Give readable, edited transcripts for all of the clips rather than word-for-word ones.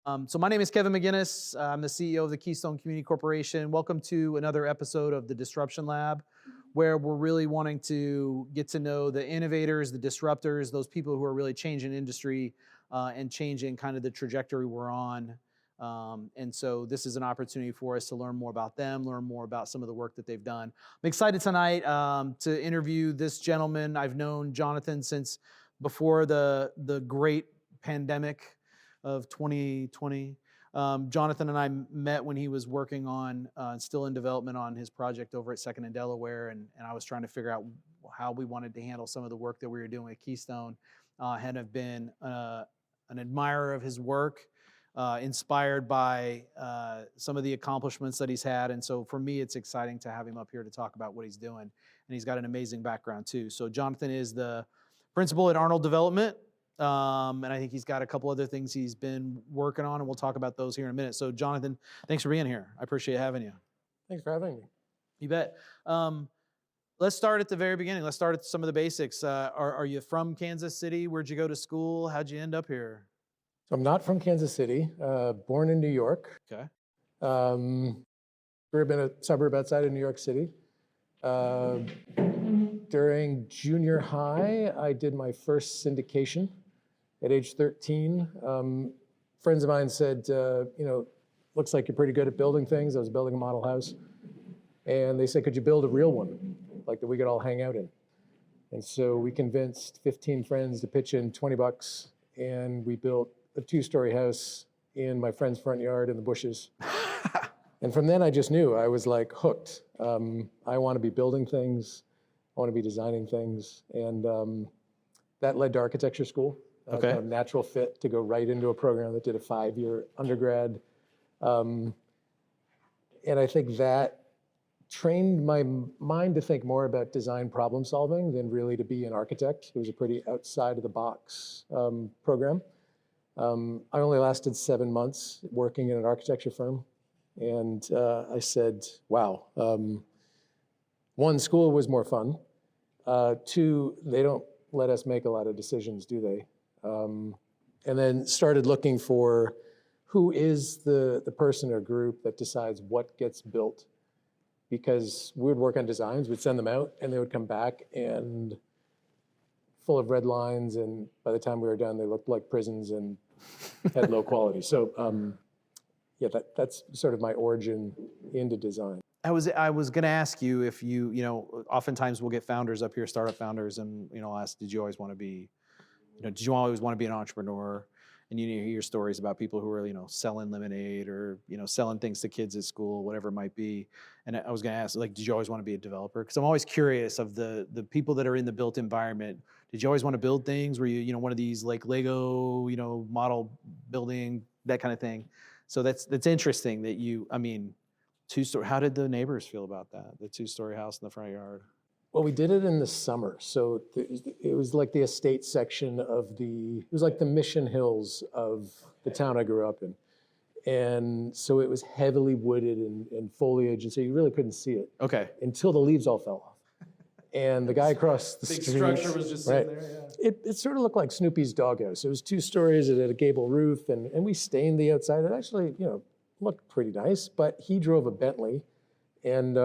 So my name is Kevin McGinnis. I'm the CEO of the Keystone Community Corporation. Welcome to another episode of the Disruption Lab, where we're really wanting to get to know the innovators, the disruptors, those people who are really changing industry and changing kind of the trajectory we're on. And so this is an opportunity for us to learn more about them, learn more about some of the work that they've done. I'm excited tonight to interview this gentleman. I've known Jonathan since before the great pandemic of 2020. Jonathan and I met when he was working on, still in development on his project over at 2nd and Delaware, and I was trying to figure out how we wanted to handle some of the work that we were doing at Keystone. Have been an admirer of his work, inspired by some of the accomplishments that he's had, and so for me, it's exciting to have him up here to talk about what he's doing, and he's got an amazing background too. So Jonathan is the principal at Arnold Development. And I think he's got a couple other things he's been working on, and we'll talk about those here in a minute. So Jonathan, thanks for being here. I appreciate having you. Thanks for having me. You bet. Let's start at the very beginning. Let's start at some of the basics. Are you from Kansas City? Where'd you go to school? How'd you end up here? So I'm not from Kansas City, born in New York. Okay. Grew up in a suburb outside of New York City. During junior high, I did my first syndication at age 13. Friends of mine said, looks like you're pretty good at building things. I was building a model house. And they said, could you build a real one, like that we could all hang out in? And so we convinced 15 friends to pitch in $20, and we built a 2-story house in my friend's front yard in the bushes. And from then I just knew, I was like hooked. I want to be building things. I want to be designing things. And that led to architecture school. Okay. Kind of natural fit to go right into a program that did a 5-year undergrad. And I think that trained my mind to think more about design problem solving than really to be an architect. It was a pretty outside of the box program. I only lasted 7 months working in an architecture firm. And I said, wow, 1, school was more fun. 2, they don't let us make a lot of decisions, do they? And then started looking for who is the person or group that decides what gets built. Because we would work on designs, we'd send them out, and they would come back and full of red lines, and by the time we were done, they looked like prisons and had low quality. So yeah, that's sort of my origin into design. I was going to ask you if oftentimes we'll get founders up here, startup founders, and I'll ask, did you always want to be an entrepreneur? And you hear stories about people who are, selling lemonade or, selling things to kids at school, whatever it might be. And I was going to ask, like, did you always want to be a developer? Because I'm always curious of the people that are in the built environment. Did you always want to build things? Were you, one of these like Lego, model building, that kind of thing? So that's interesting that how did the neighbors feel about that? The 2-story house in the front yard? Well, we did it in the summer. So it was like the estate section it was like the Mission Hills of the town I grew up in. And so it was heavily wooded and foliage, and so you really couldn't see it. Okay. Until the leaves all fell off. And the guy across the Big street. structure was just sitting there, yeah. It sort of looked like Snoopy's doghouse. It was 2 stories, it had a gable roof, and we stained the outside. It actually, looked pretty nice, but he drove a Bentley, and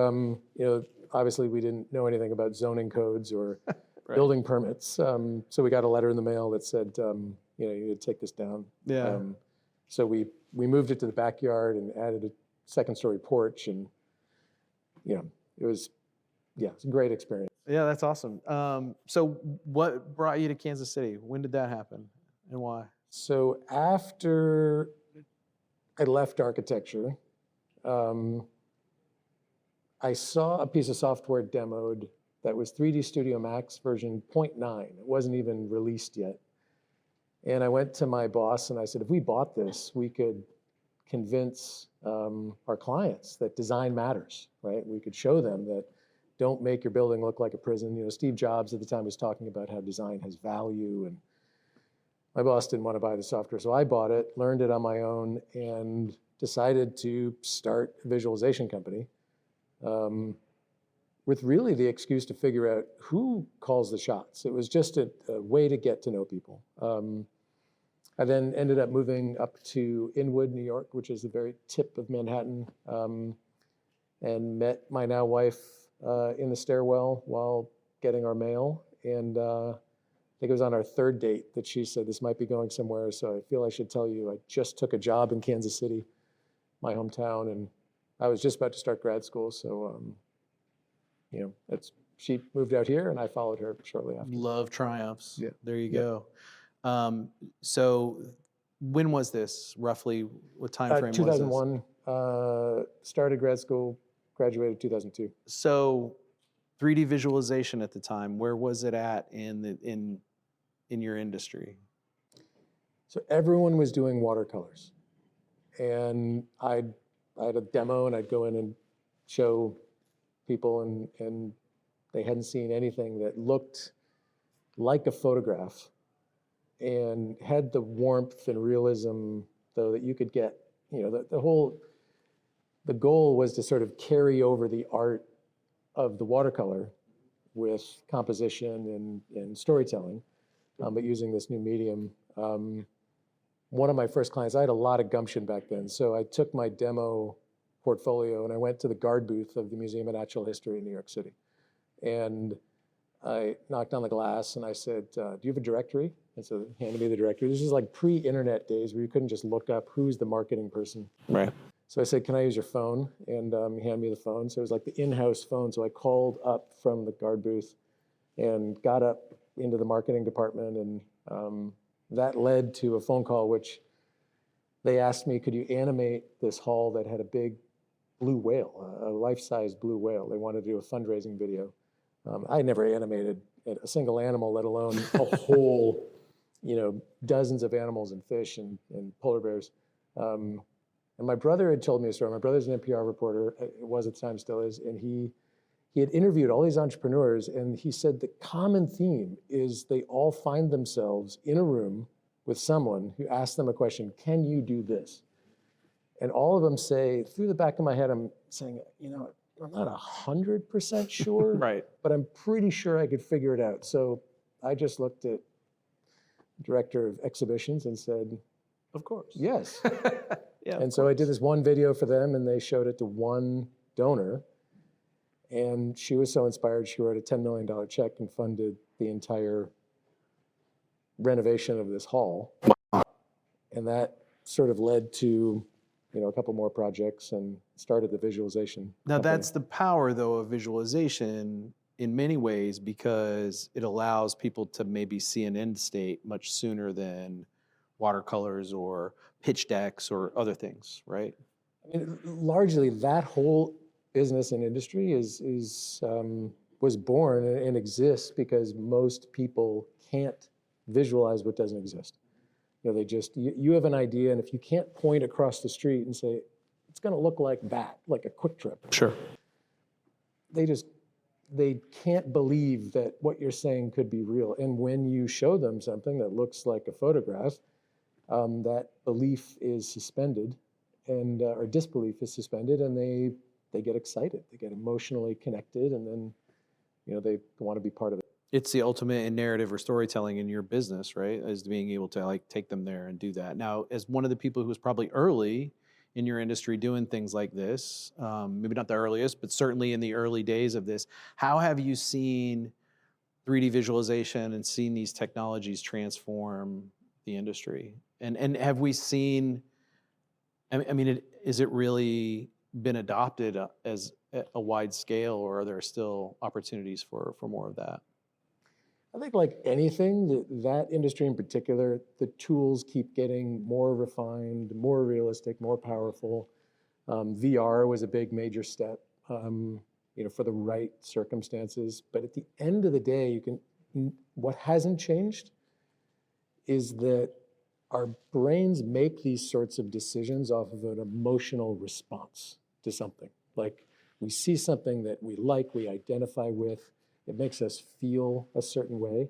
obviously we didn't know anything about zoning codes or Right. building permits. So we got a letter in the mail that said, you need to take this down. Yeah. So we moved it to the backyard and added a 2nd-story porch, and it was a great experience. Yeah, that's awesome. So what brought you to Kansas City? When did that happen and why? So after I left architecture, I saw a piece of software demoed that was 3D Studio Max version 0.9. It wasn't even released yet. And I went to my boss and I said, if we bought this, we could convince our clients that design matters, right? We could show them that don't make your building look like a prison. Steve Jobs at the time was talking about how design has value, and my boss didn't want to buy the software. So I bought it, learned it on my own, and decided to start a visualization company. With really the excuse to figure out who calls the shots. It was just a way to get to know people. I then ended up moving up to Inwood, New York, which is the very tip of Manhattan, and met my now wife in the stairwell while getting our mail. And I think it was on our third date that she said, this might be going somewhere, so I feel I should tell you, I just took a job in Kansas City, my hometown, and I was just about to start grad school. So, she moved out here and I followed her shortly after. Love triumphs. Yeah. There you go. So when was this roughly? What time frame was this? 2001, started grad school, graduated 2002. So 3D visualization at the time, where was it at in your industry? So everyone was doing watercolors. And I had a demo and I'd go in and show people and they hadn't seen anything that looked like a photograph and had the warmth and realism, though, that you could get. The goal was to sort of carry over the art of the watercolor with composition and storytelling, but using this new medium. One of my first clients, I had a lot of gumption back then, so I took my demo portfolio and I went to the guard booth of the Museum of Natural History in New York City. And I knocked on the glass and I said, do you have a directory? And so they handed me the directory. This is like pre-internet days where you couldn't just look up who's the marketing person. Right. So I said, can I use your phone? And he handed me the phone. So it was like the in-house phone. So I called up from the guard booth and got up into the marketing department. And that led to a phone call, which they asked me, could you animate this hall that had a big blue whale, a life-size blue whale? They wanted to do a fundraising video. I never animated a single animal, let alone a whole, dozens of animals and fish and polar bears. And my brother had told me a story. My brother's an NPR reporter, it was at the time, still is, and he had interviewed all these entrepreneurs, and he said the common theme is they all find themselves in a room with someone who asks them a question, can you do this? And all of them say, through the back of my head, I'm saying, I'm not 100% sure, Right. but I'm pretty sure I could figure it out. So I just looked at the director of exhibitions and said, Of course. yes. Yeah. And so I did this one video for them and they showed it to one donor. And she was so inspired, she wrote a $10 million check and funded the entire renovation of this hall. Wow. And that sort of led to a couple more projects and started the visualization Now company. that's the power, though, of visualization in many ways, because it allows people to maybe see an end state much sooner than watercolors or pitch decks or other things, right? I mean, largely that whole business and industry was born and exists because most people can't visualize what doesn't exist. They just, you have an idea, and if you can't point across the street and say, it's going to look like that, like a Quick Trip. Sure. They can't believe that what you're saying could be real. And when you show them something that looks like a photograph, that belief is suspended and, or disbelief is suspended, and they get excited, they get emotionally connected, and then, they want to be part of it. It's the ultimate in narrative or storytelling in your business, right? Is being able to take them there and do that. Now, as one of the people who was probably early in your industry doing things like this, maybe not the earliest, but certainly in the early days of this, how have you seen 3D visualization and seen these technologies transform the industry? And have we seen, is it really been adopted as a wide scale, or are there still opportunities for more of that? I think like anything, that industry in particular, the tools keep getting more refined, more realistic, more powerful. VR was a big major step, for the right circumstances. But at the end of the day, what hasn't changed is that our brains make these sorts of decisions off of an emotional response to something. Like we see something that we like, we identify with, it makes us feel a certain way.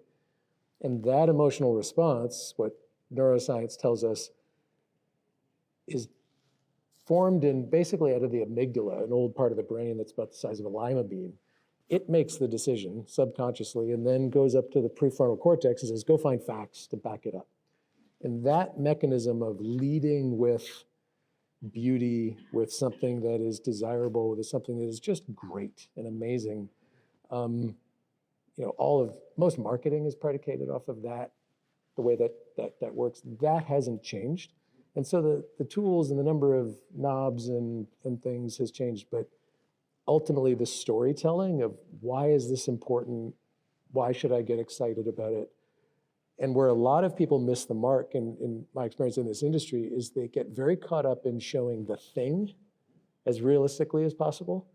And that emotional response, what neuroscience tells us, is formed in basically out of the amygdala, an old part of the brain that's about the size of a lima bean. It makes the decision subconsciously and then goes up to the prefrontal cortex and says, go find facts to back it up. And that mechanism of leading with beauty, with something that is desirable, with something that is just great and amazing. Most marketing is predicated off of that, the way that works. That hasn't changed. And so the tools and the number of knobs and things has changed, but ultimately the storytelling of why is this important? Why should I get excited about it? And where a lot of people miss the mark, in my experience in this industry, is they get very caught up in showing the thing as realistically as possible.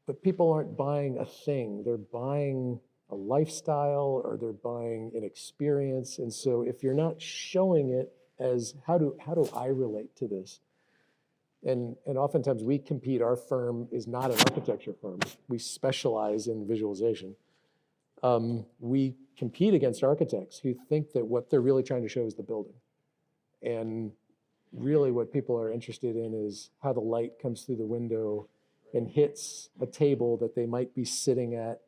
But people aren't buying a thing. They're buying a lifestyle, or they're buying an experience. And so if you're not showing it as, how do I relate to this? And oftentimes we compete, our firm is not an architecture firm. We specialize in visualization. We compete against architects who think that what they're really trying to show is the building. And really what people are interested in is how the light comes through the window and hits a table that they might be sitting at,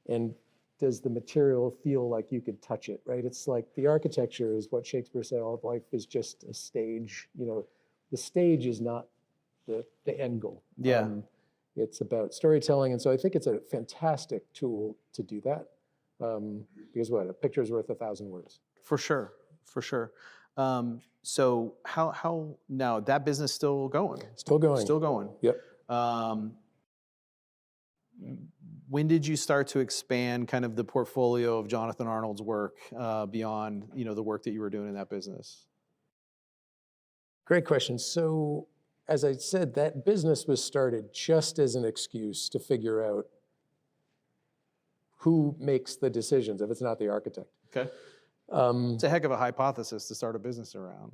and does the material feel like you could touch it, right? It's like the architecture is what Shakespeare said, all of life is just a stage. The stage is not the end goal. Yeah. It's about storytelling. And so I think it's a fantastic tool to do that. Because a picture is worth 1,000 words. For sure. So how now, that business still going? Still going. Still going. Yep. When did you start to expand kind of the portfolio of Jonathan Arnold's work beyond, the work that you were doing in that business? Great question. So as I said, that business was started just as an excuse to figure out who makes the decisions if it's not the architect. Okay. It's a heck of a hypothesis to start a business around.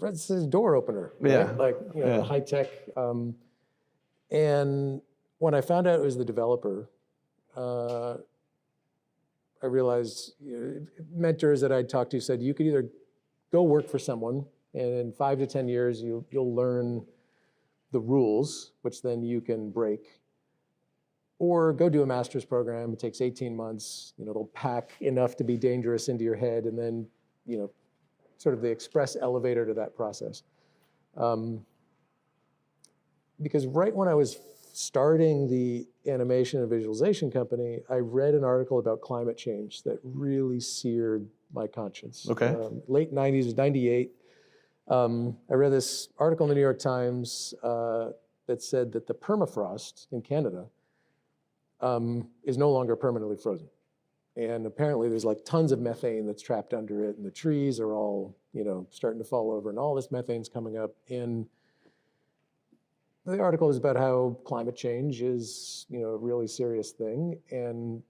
It's a door opener. Yeah. Right? High tech. And when I found out it was the developer, I realized mentors that I'd talked to said you could either go work for someone, and in 5 to 10 years you'll learn the rules, which then you can break, or go do a master's program. It takes 18 months. They'll pack enough to be dangerous into your head, and then sort of the express elevator to that process. Because right when I was starting the animation and visualization company, I read an article about climate change that really seared my conscience. Okay. Late 90s, 98. I read this article in the New York Times that said that the permafrost in Canada is no longer permanently frozen. And apparently there's like tons of methane that's trapped under it, and the trees are all, starting to fall over, and all this methane's coming up. And the article is about how climate change is, a really serious thing. And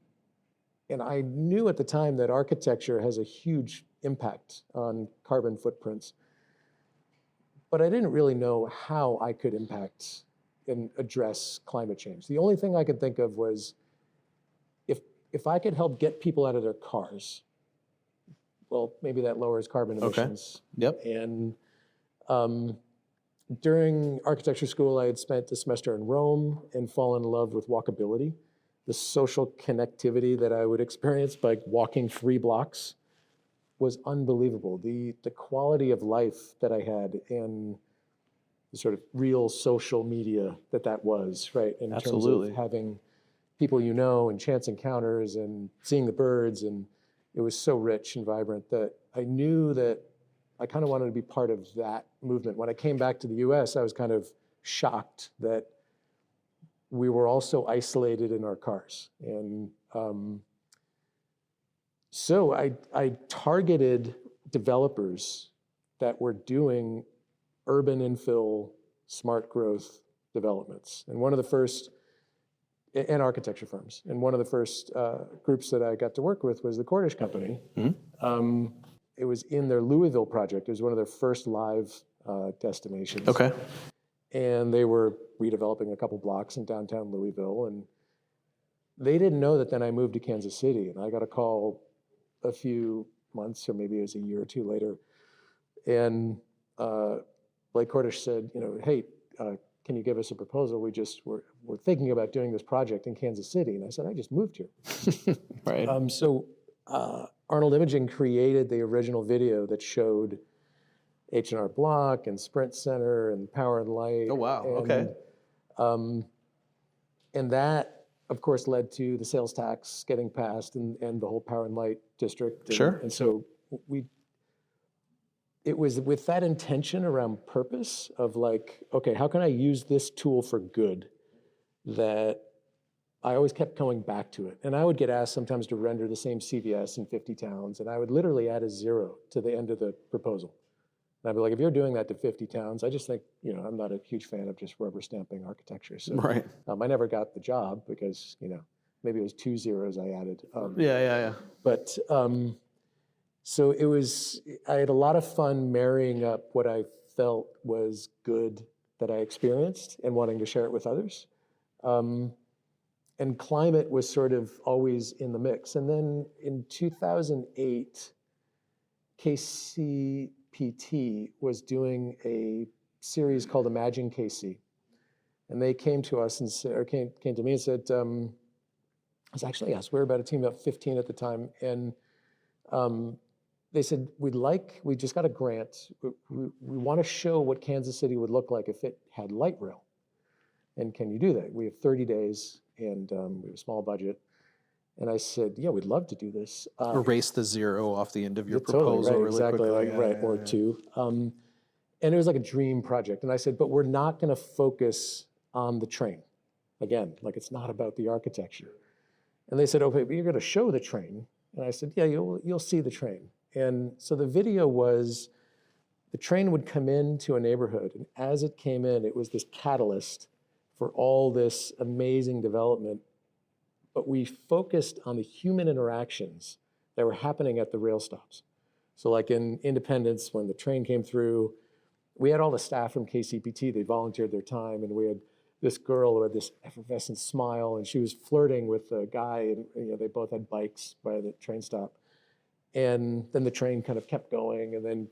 I knew at the time that architecture has a huge impact on carbon footprints, but I didn't really know how I could impact and address climate change. The only thing I could think of was if I could help get people out of their cars, well, maybe that lowers carbon emissions. Yep. And during architecture school, I had spent a semester in Rome and fallen in love with Walkability, the social connectivity that I would experience by walking 3 blocks was unbelievable. The quality of life that I had, and the sort of real social media that was, right? In Absolutely. terms of having people and chance encounters and seeing the birds, and it was so rich and vibrant that I knew that I kind of wanted to be part of that movement. When I came back to the US, I was kind of shocked that we were all so isolated in our cars. And so I targeted developers that were doing urban infill, smart growth developments. And one of the first, and architecture firms, and one of the first groups that I got to work with was the Cordish Company. Mm-hmm. It was in their Louisville project. It was one of their first live destinations. Okay. And they were redeveloping a couple blocks in downtown Louisville. And they didn't know that then I moved to Kansas City. And I got a call a few months, or maybe it was a year or two later. And Blake Cordish said, hey, can you give us a proposal? We're thinking about doing this project in Kansas City. And I said, I just moved here. Right. So Arnold Imaging created the original video that showed H&R Block and Sprint Center and Power and Light. Oh, wow. And, Okay. And that, of course, led to the sales tax getting passed and the whole Power and Light district. Sure. And so it was with that intention around purpose of like, okay, how can I use this tool for good, that I always kept going back to it. And I would get asked sometimes to render the same CVS in 50 towns, and I would literally add a 0 to the end of the proposal. And I'd be like, if you're doing that to 50 towns, I just think, I'm not a huge fan of just rubber stamping architecture. So Right. I never got the job because, maybe it was 2 zeros I added. Yeah. But so I had a lot of fun marrying up what I felt was good that I experienced and wanting to share it with others. And climate was sort of always in the mix. And then in 2008, KCPT was doing a series called Imagine KC. And they came to us and said, or came to me and said, it was actually us, we were about a team of 15 at the time. And they said, we just got a grant. We want to show what Kansas City would look like if it had light rail. And can you do that? We have 30 days and we have a small budget. And I said, yeah, we'd love to do this. Erase the 0 off the end of your Totally, proposal right, really exactly, quickly. or 2. And it was like a dream project. And I said, but we're not going to focus on the train. Again, like it's not about the architecture. And they said, okay, but you're going to show the train. And I said, yeah, you'll see the train. And so the video was, the train would come into a neighborhood, and as it came in, it was this catalyst for all this amazing development. But we focused on the human interactions that were happening at the rail stops. So like in Independence, when the train came through, we had all the staff from KCPT, they volunteered their time, and we had this girl who had this effervescent smile, and she was flirting with a guy, and they both had bikes by the train stop. And then the train kind of kept going, and then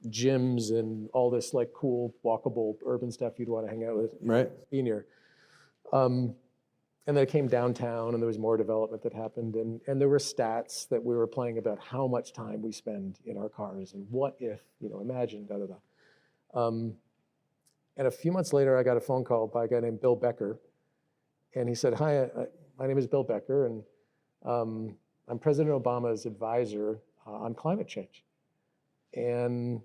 gyms and all this like cool, walkable, urban stuff you'd want to hang out with, Right. Be near. And then it came downtown, and there was more development that happened, and there were stats that we were playing about how much time we spend in our cars, and what if, imagine, And a few months later, I got a phone call by a guy named Bill Becker, and he said, hi, my name is Bill Becker, and I'm President Obama's advisor on climate change. And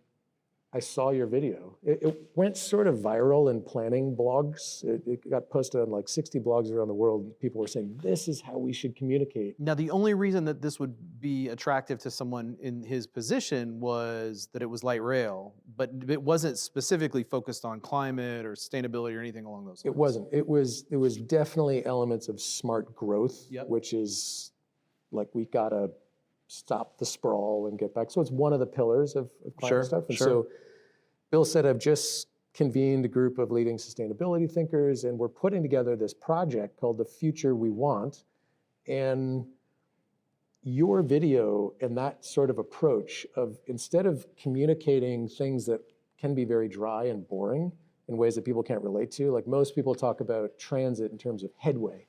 I saw your video. It went sort of viral in planning blogs. It got posted on like 60 blogs around the world. And people were saying, this is how we should communicate. Now, the only reason that this would be attractive to someone in his position was that it was light rail, but it wasn't specifically focused on climate or sustainability or anything along those lines. It wasn't. It was definitely elements of smart growth, Yep. which is like we gotta stop the sprawl and get back. So it's one of the pillars of climate stuff. And so Bill said, I've just convened a group of leading sustainability thinkers, and we're putting together this project called The Future We Want. And your video and that sort of approach of, instead of communicating things that can be very dry and boring in ways that people can't relate to, like most people talk about transit in terms of headway,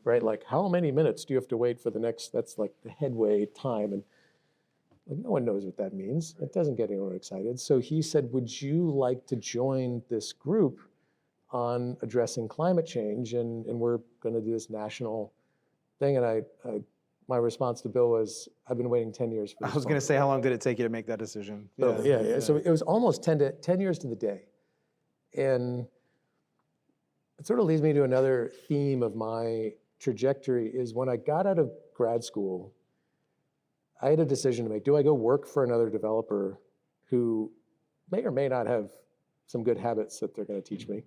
right? Like how many minutes do you have to wait for the next, that's like the headway time. And like, no one knows what that means. It doesn't get anyone excited. So he said, would you like to join this group on addressing climate change? And we're going to do this national thing. And my response to Bill was, I've been waiting 10 years for this. I was going to say, how long did it take you to make that decision? Yeah. So it was almost 10 years to the day. And it sort of leads me to another theme of my trajectory is when I got out of grad school, I had a decision to make. Do I go work for another developer who may or may not have some good habits that they're going to teach me?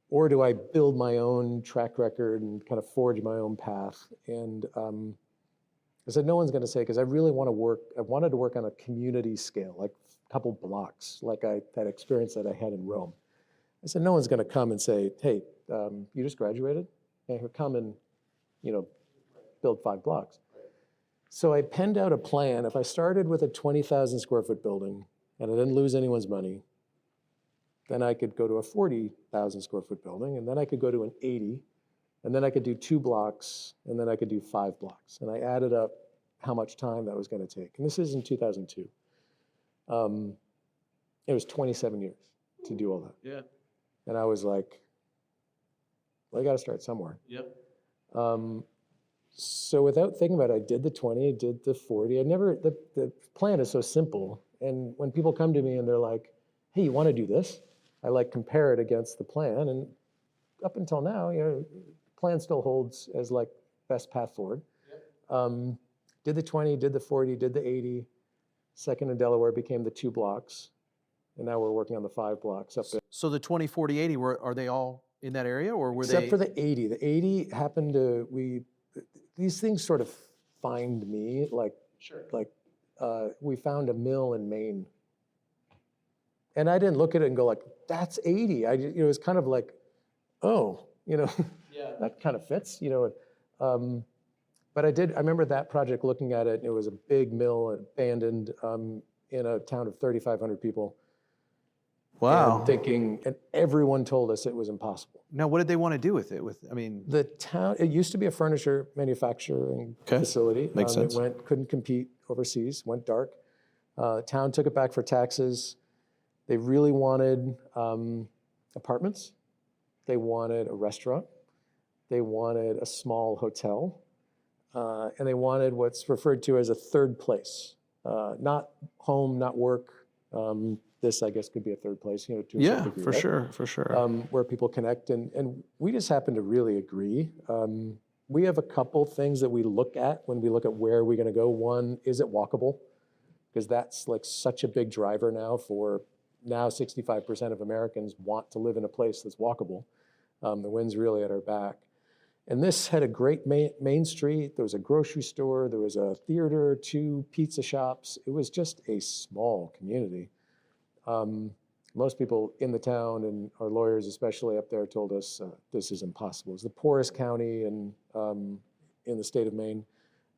Or do I build my own track record and kind of forge my own path? And I said, no one's going to say, because I really want to work, I wanted to work on a community scale, like a couple blocks, like that experience that I had in Rome. I said, no one's going to come and say, hey, you just graduated? And he'll come and, build 5 blocks. So I penned out a plan. If I started with a 20,000 square foot building and I didn't lose anyone's money, then I could go to a 40,000 square foot building, and then I could go to an 80, and then I could do 2 blocks, and then I could do 5 blocks. And I added up how much time that was going to take. And this is in 2002. It was 27 years to do all that. Yeah. And I was like, well, I got to start somewhere. Yep. So without thinking about it, I did the 20, I did the 40. The plan is so simple. And when people come to me and they're like, hey, you want to do this? I like compare it against the plan. And up until now, plan still holds as like best path forward. Yep. Did the 20, did the 40, did the 80. Second in Delaware became the 2 blocks. And now we're working on the 5 blocks up there. So the 20, 40, 80, are they all in that area, or were Except they? for the 80. The 80 happened to, these things sort of find me, we found a mill in Maine. And I didn't look at it and go like, that's 80. It was kind of like, oh, yeah. That kind of fits, But I remember that project, looking at it, and it was a big mill, abandoned, in a town of 3,500 people. Wow. And thinking, and everyone told us it was impossible. Now, what did they want to do with it? The town, it used to be a furniture manufacturing facility. Makes sense. Couldn't compete overseas, went dark. Town took it back for taxes. They really wanted apartments. They wanted a restaurant. They wanted a small hotel. And they wanted what's referred to as a third place. Not home, not work. This, I guess, could be a third place, to a certain degree, for right? sure, for sure. Where people connect, and we just happen to really agree. We have a couple things that we look at when we look at where we're going to go. One, is it walkable? Because that's like such a big driver now. 65% of Americans want to live in a place that's walkable. The wind's really at our back. And this had a great main street. There was a grocery store. There was a theater, 2 pizza shops. It was just a small community. Most people in the town, and our lawyers especially up there, told us this is impossible. It's the poorest county in the state of Maine.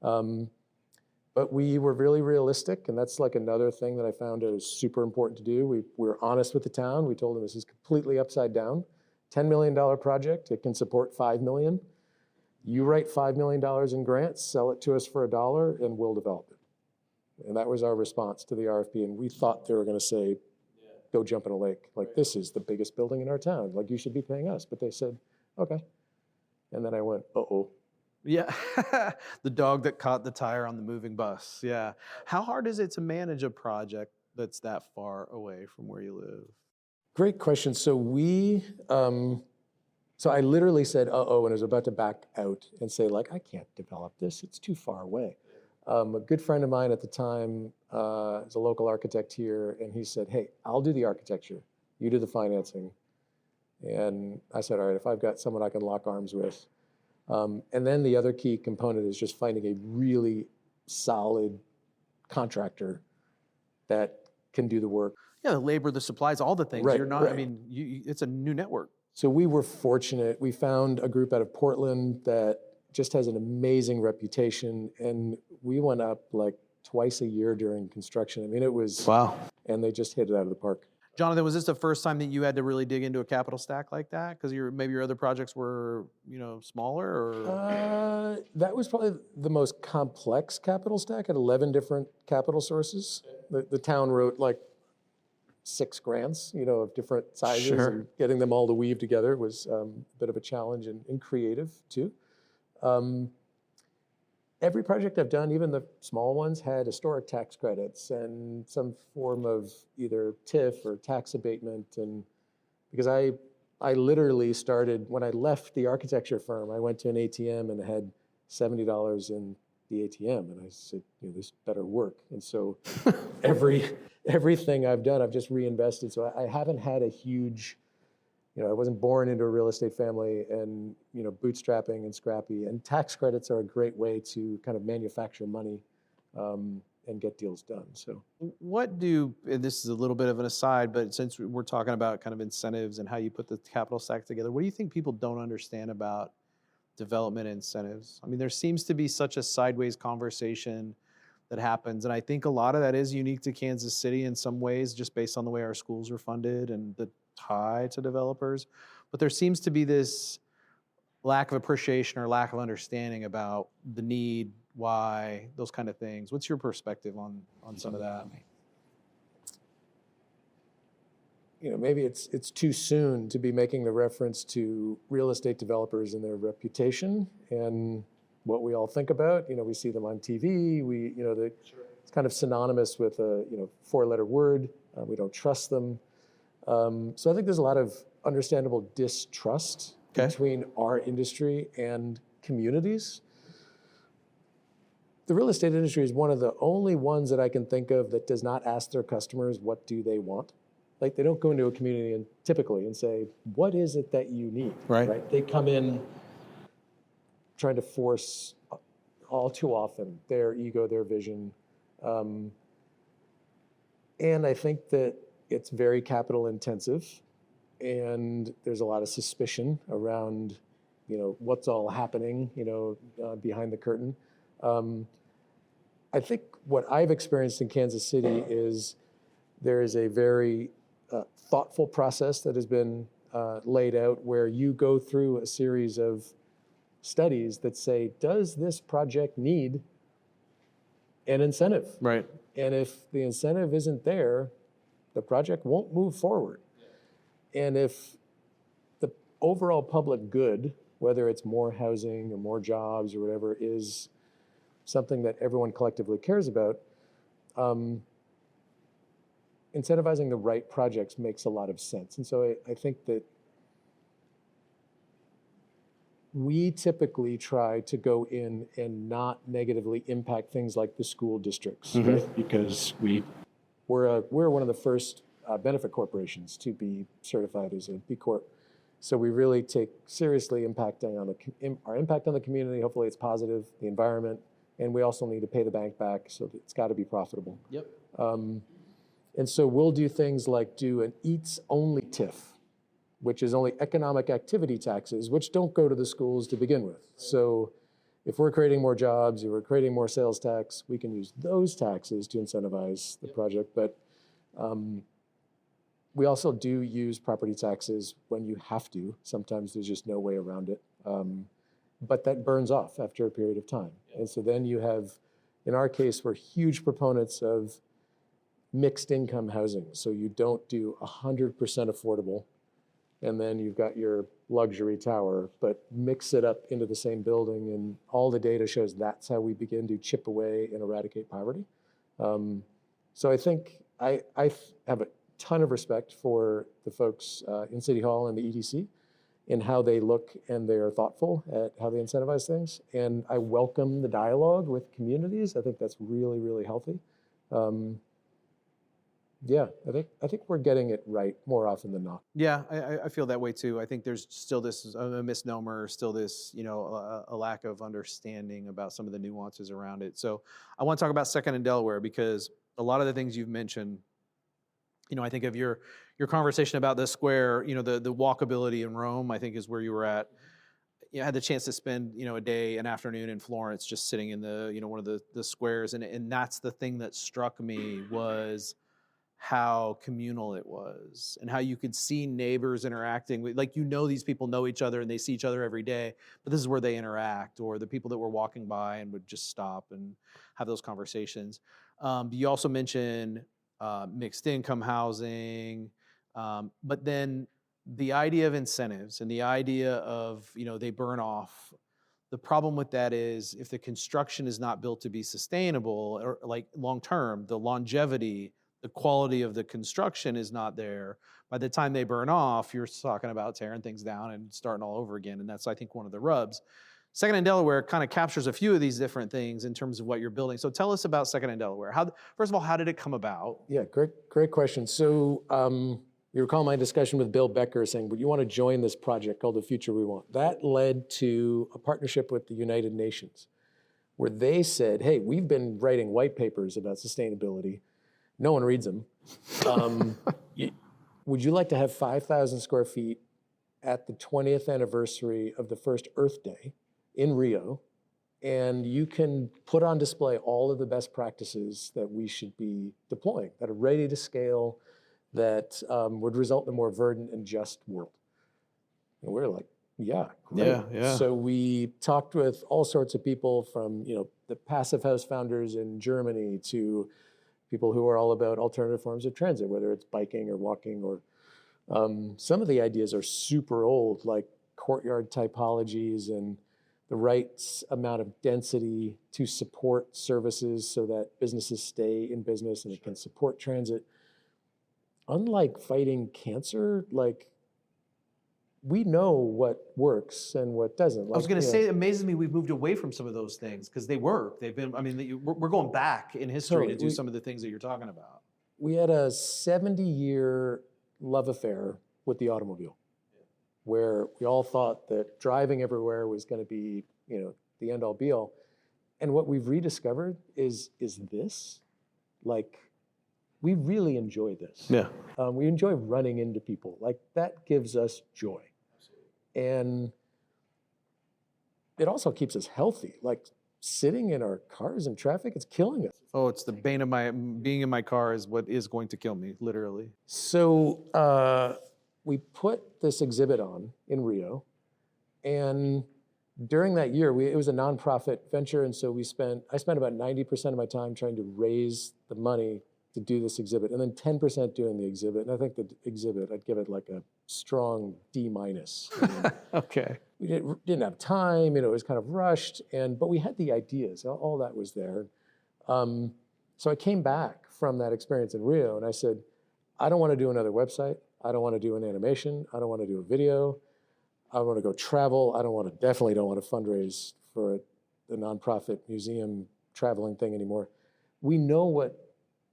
But we were really realistic, and that's like another thing that I found is super important to do. We were honest with the town. We told them this is completely upside down. $10 million project, it can support $5 million. You write $5 million in grants, sell it to us for $1, and we'll develop it. And that was our response to the RFP. And we thought they were going to say, go jump in a lake. Like, this is the biggest building in our town. Like, you should be paying us. But they said, okay. And then I went, uh-oh. Yeah, the dog that caught the tire on the moving bus. Yeah. How hard is it to manage a project that's that far away from where you live? Great question. So so I literally said, uh-oh, and I was about to back out and say, like, I can't develop this. It's too far away. A good friend of mine at the time is a local architect here, and he said, hey, I'll do the architecture. You do the financing. And I said, all right, if I've got someone I can lock arms with. And then the other key component is just finding a really solid contractor that can do the work. Yeah, the labor, the supplies, all the things. Right, You're not, right. I mean, it's a new network. So we were fortunate. We found a group out of Portland that just has an amazing reputation, and we went up like twice a year during construction. I mean, it was, wow. And they just hit it out of the park. Jonathan, was this the first time that you had to really dig into a capital stack like that? Because maybe your other projects were, smaller, or? That was probably the most complex capital stack at 11 different capital sources. The town wrote like 6 grants, of different sizes. Sure. And getting them all to weave together was a bit of a challenge and creative too. Every project I've done, even the small ones, had historic tax credits and some form of either TIF or tax abatement. And because I literally started, when I left the architecture firm, I went to an ATM and had $70 in the ATM. And I said, this better work. And so everything I've done, I've just reinvested. So I haven't had a huge, I wasn't born into a real estate family, and, bootstrapping and scrappy. And tax credits are a great way to kind of manufacture money and get deals done. So and this is a little bit of an aside, but since we're talking about kind of incentives and how you put the capital stack together, what do you think people don't understand about development incentives? I mean, there seems to be such a sideways conversation that happens, and I think a lot of that is unique to Kansas City in some ways, just based on the way our schools are funded and the tie to developers. But there seems to be this lack of appreciation or lack of understanding about the need why, those kind of things. What's your perspective on some of that? Maybe it's too soon to be making the reference to real estate developers and their reputation and what we all think about. We see them on TV. It's kind of synonymous with a four-letter word. We don't trust them. So I think there's a lot of understandable distrust between our industry and communities. The real estate industry is one of the only ones that I can think of that does not ask their customers, what do they want? Like, they don't go into a community and typically and say, what is it that you need? Right. They come in trying to force, all too often, their ego, their vision. And I think that it's very capital intensive, and there's a lot of suspicion around, what's all happening, behind the curtain. I think what I've experienced in Kansas City is there is a very thoughtful process that has been laid out where you go through a series of studies that say, does this project need an incentive? Right. And if the incentive isn't there, the project won't move forward. And if the overall public good, whether it's more housing or more jobs or whatever, is something that everyone collectively cares about, incentivizing the right projects makes a lot of sense. And so I think that we typically try to go in and not negatively impact things like the school districts, right? Because we're one of the first benefit corporations to be certified as a B Corp. So we really take seriously impacting on our impact on the community. Hopefully it's positive, the environment, and we also need to pay the bank back, so it's got to be profitable. Yep. And so we'll do things like do an eats-only TIF, which is only economic activity taxes, which don't go to the schools to begin with. So if we're creating more jobs or we're creating more sales tax, we can use those taxes to incentivize the project. But we also do use property taxes when you have to. Sometimes there's just no way around it. But that burns off after a period of time. And so then you have, in our case, we're huge proponents of mixed income housing. So you don't do 100% affordable, and then you've got your luxury tower, but mix it up into the same building, and all the data shows that's how we begin to chip away and eradicate poverty. So I think I have a ton of respect for the folks in City Hall and the EDC and how they look, and they are thoughtful at how they incentivize things. And I welcome the dialogue with communities. I think that's really, really healthy. Yeah, I think we're getting it right more often than not. Yeah, I feel that way too. I think there's still this a misnomer, still this a lack of understanding about some of the nuances around it. So I want to talk about Second and Delaware, because a lot of the things you've mentioned, I think of your conversation about the square, the walkability in Rome, I think is where you were at. I had the chance to spend an afternoon in Florence, just sitting in the one of the squares, and that's the thing that struck me was how communal it was, and how you could see neighbors interacting with, these people know each other and they see each other every day, but this is where they interact, or the people that were walking by and would just stop and have those conversations. You also mentioned mixed income housing, but then the idea of incentives and the idea of, they burn off. The problem with that is if the construction is not built to be sustainable or long-term, the longevity, the quality of the construction is not there. By the time they burn off, you're talking about tearing things down and starting all over again. And that's, I think, one of the rubs. Second and Delaware kind of captures a few of these different things in terms of what you're building. So tell us about Second and Delaware. First of all, how did it come about? Yeah, great question. So you recall my discussion with Bill Becker saying, well, you want to join this project called The Future We Want. That led to a partnership with the United Nations, where they said, hey, we've been writing white papers about sustainability. No one reads them. Would you like to have 5,000 square feet at the 20th anniversary of the first Earth Day in Rio? And you can put on display all of the best practices that we should be deploying, that are ready to scale, that would result in a more verdant and just world. And we're like, Yeah, great. Yeah. So we talked with all sorts of people from, the passive house founders in Germany to people who are all about alternative forms of transit, whether it's biking or walking or some of the ideas are super old, like courtyard typologies and the right amount of density to support services so that businesses stay in business and it can support transit. Unlike fighting cancer, like we know what works and what doesn't. I was going to say, it amazes me we've moved away from some of those things because they work. They've been, we're going back in history to do some of the things that you're talking about. We had a 70-year love affair with the automobile, where we all thought that driving everywhere was going to be, the end all be all. And what we've rediscovered is this, like, we really enjoy this. Yeah. We enjoy running into people. Like, that gives us joy. And it also keeps us healthy. Like, sitting in our cars in traffic, it's killing us. Oh, it's the bane of being in my car is what is going to kill me, literally. So we put this exhibit on in Rio, and during that year, it was a nonprofit venture, and so I spent about 90% of my time trying to raise the money to do this exhibit, and then 10% doing the exhibit. And I think the exhibit, I'd give it like a strong D-. Okay. We didn't have time, it was kind of rushed, but we had the ideas, all that was there. So I came back from that experience in Rio and I said, I don't want to do another website. I don't want to do an animation. I don't want to do a video. I want to go travel. Definitely don't want to fundraise for the nonprofit museum traveling thing anymore. We know what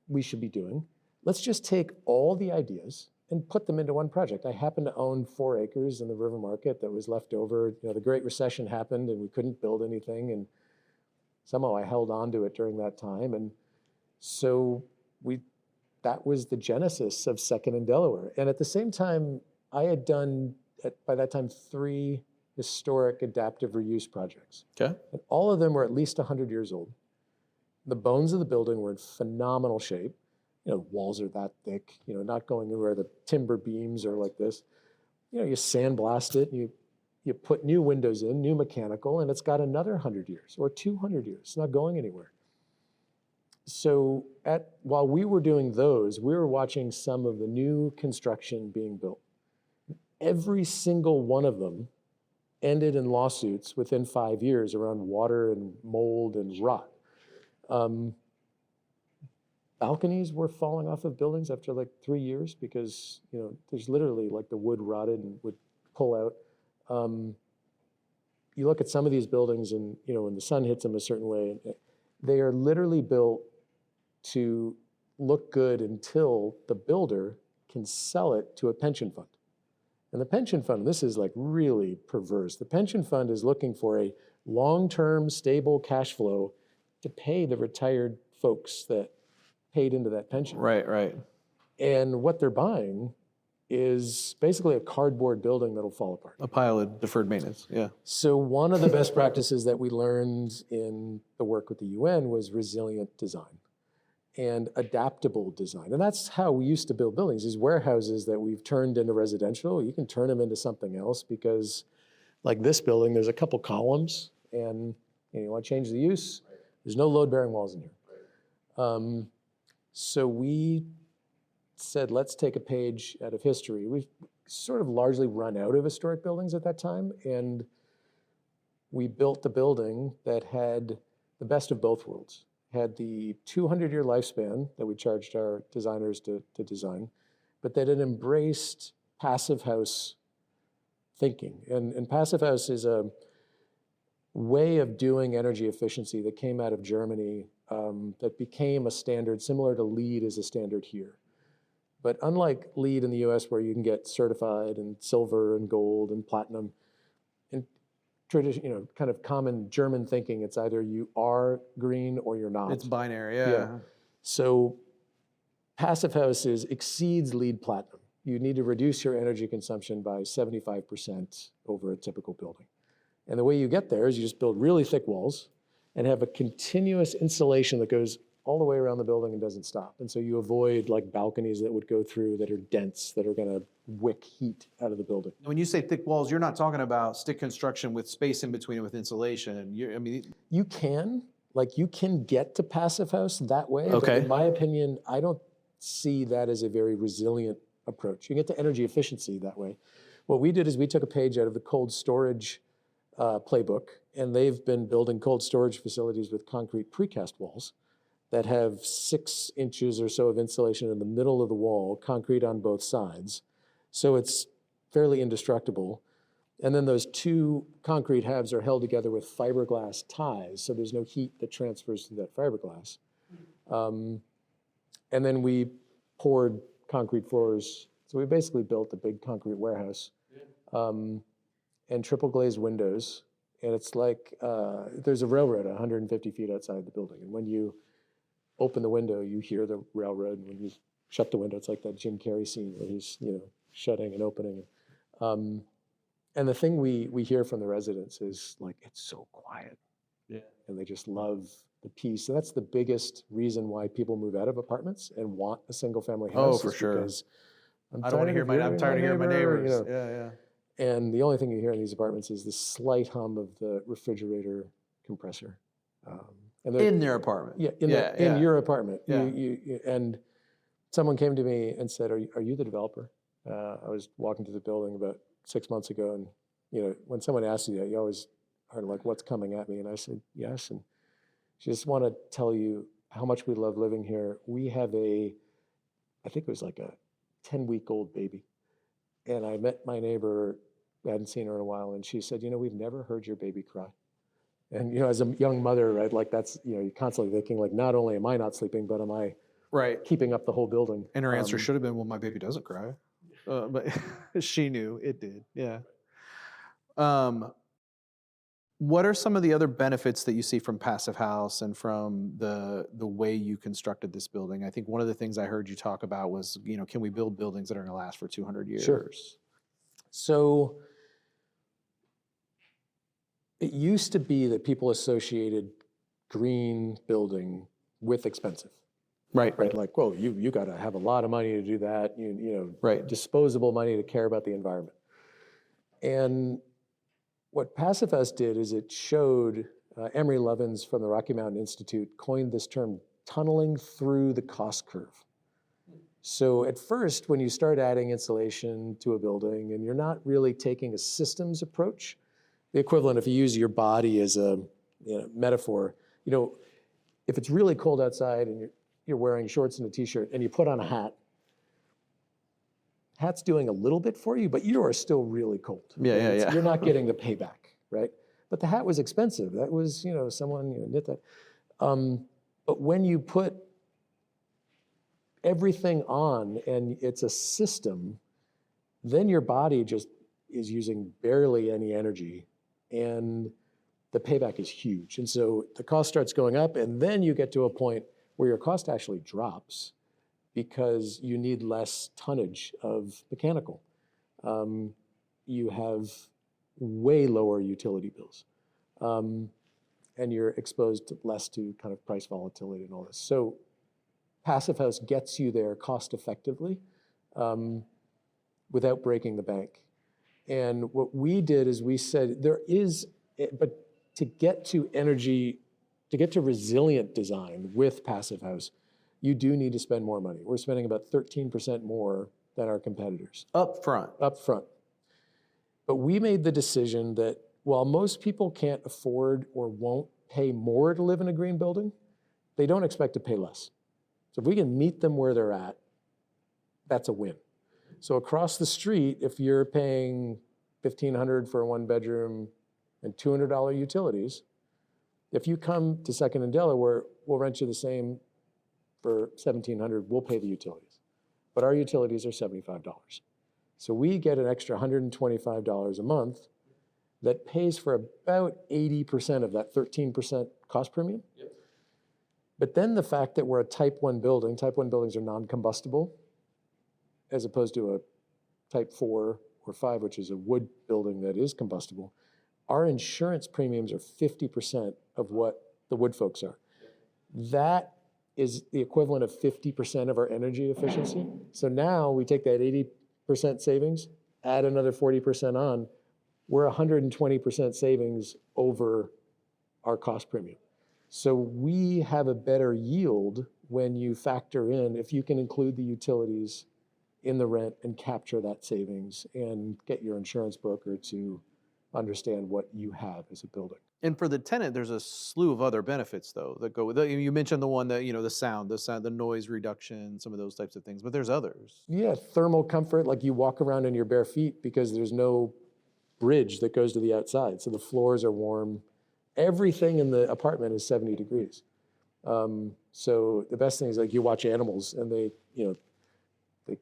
we should be doing. Let's just take all the ideas and put them into one project. I happen to own 4 acres in the River Market that was left over. The Great Recession happened and we couldn't build anything, and somehow I held on to it during that time. And so that was the genesis of Second in Delaware. And at the same time, I had done, by that time, 3 historic adaptive reuse projects. Okay. And all of them were at least 100 years old. The bones of the building were in phenomenal shape. Walls are that thick, not going anywhere. The timber beams are like this. You sandblast it, you put new windows in, new mechanical, and it's got another 100 years or 200 years. It's not going anywhere. So while we were doing those, we were watching some of the new construction being built. Every single one of them ended in lawsuits within 5 years around water and mold and rot. Balconies were falling off of buildings after like 3 years because, there's literally like the wood rotted and would pull out. You look at some of these buildings and, when the sun hits them a certain way, they are literally built to look good until the builder can sell it to a pension fund. And the pension fund, this is like really perverse. The pension fund is looking for a long-term stable cash flow to pay the retired folks that paid into that pension. Right. And what they're buying is basically a cardboard building that'll fall apart. A pile of deferred maintenance, yeah. So one of the best practices that we learned in the work with the UN was resilient design and adaptable design. And that's how we used to build buildings. These warehouses that we've turned into residential, you can turn them into something else because like this building, there's a couple columns and you want to change the use, there's no load-bearing walls in here. So we said, let's take a page out of history. We've sort of largely run out of historic buildings at that time, and we built a building that had the best of both worlds. Had the 200-year lifespan that we charged our designers to design, but that it embraced passive house thinking. And passive house is a way of doing energy efficiency that came out of Germany that became a standard, similar to LEED is a standard here. But unlike LEED in the US, where you can get certified and silver and gold and platinum, in tradition, kind of common German thinking, it's either you are green or you're not. It's binary, yeah. So passive houses exceeds LEED platinum. You need to reduce your energy consumption by 75% over a typical building. And the way you get there is you just build really thick walls and have a continuous insulation that goes all the way around the building and doesn't stop. And so you avoid like balconies that would go through that are dense, that are gonna wick heat out of the building. When you say thick walls, you're not talking about stick construction with space in between it with insulation. You can get to passive house that way. But Okay. in my opinion, I don't see that as a very resilient approach. You get to energy efficiency that way. What we did is we took a page out of the cold storage playbook, and they've been building cold storage facilities with concrete precast walls that have 6 inches or so of insulation in the middle of the wall, concrete on both sides. So it's fairly indestructible. And then those 2 concrete halves are held together with fiberglass ties, so there's no heat that transfers through that fiberglass. And then we poured concrete floors. So we basically built a big concrete warehouse and triple glazed windows. And it's like there's a railroad 150 feet outside the building. And when you open the window, you hear the railroad. And when you shut the window, it's like that Jim Carrey scene where he's, shutting and opening. And the thing we hear from the residents is like, it's so quiet. Yeah. And they just love the peace. And that's the biggest reason why people move out of apartments and want a single family house. Oh, for sure. Because I'm tired of hearing my neighbors. Yeah. And the only thing you hear in these apartments is the slight hum of the refrigerator compressor. And In their apartment. Yeah, in your apartment. Yeah. And someone came to me and said, are you the developer? I was walking through the building about 6 months ago, and when someone asks you that, you always are like, what's coming at me? And I said, yes. And she just want to tell you how much we love living here. We have I think it was like a 10-week-old baby. And I met my neighbor, I hadn't seen her in a while, and she said, we've never heard your baby cry. And, as a young mother, right, like that's, you're constantly thinking, like, not only am I not sleeping, but am I keeping up the whole building? And her answer should have been, well, my baby doesn't cry. But she knew it did, yeah. What are some of the other benefits that you see from Passive House and from the way you constructed this building? I think one of the things I heard you talk about was, can we build buildings that are going to last for 200 years? Sure. So it used to be that people associated green building with expensive. Right. Like, well, you got to have a lot of money to do that. Disposable money to care about the environment. And what Passive House did is it showed, Emery Lovins from the Rocky Mountain Institute coined this term, tunneling through the cost curve. So at first, when you start adding insulation to a building and you're not really taking a systems approach, the equivalent, if you use your body as a metaphor, if it's really cold outside and you're wearing shorts and a t-shirt and you put on a hat, hat's doing a little bit for you, but you are still really cold. Yeah. You're not getting the payback, right? But the hat was expensive. That was, someone knit that. But when you put everything on and it's a system, then your body just is using barely any energy and the payback is huge. And so the cost starts going up and then you get to a point where your cost actually drops because you need less tonnage of mechanical. You have way lower utility bills. And you're exposed less to kind of price volatility and all this. So Passive House gets you there cost effectively without breaking the bank. And what we did is we said but to get to resilient design with Passive House, you do need to spend more money. We're spending about 13% more than our competitors. Up front. But we made the decision that while most people can't afford or won't pay more to live in a green building, they don't expect to pay less. So if we can meet them where they're at, that's a win. So across the street, if you're paying $1,500 for a 1-bedroom and $200 utilities, if you come to Second in Delaware, we'll rent you the same for $1,700, we'll pay the utilities. But our utilities are $75. So we get an extra $125 a month that pays for about 80% of that 13% cost premium. Yep. But then the fact that we're a type 1 building, type 1 buildings are non-combustible, as opposed to a type 4 or 5, which is a wood building that is combustible, our insurance premiums are 50% of what the wood folks are. That is the equivalent of 50% of our energy efficiency. So now we take that 80% savings, add another 40% on, we're 120% savings over our cost premium. So we have a better yield when you factor in, if you can include the utilities in the rent and capture that savings and get your insurance broker to understand what you have as a building. And for the tenant, there's a slew of other benefits though that go with it. You mentioned the one that, the sound, the noise reduction, some of those types of things, but there's others. Yeah, thermal comfort, like you walk around in your bare feet because there's no bridge that goes to the outside. So the floors are warm. Everything in the apartment is 70 degrees. So the best thing is like you watch animals and they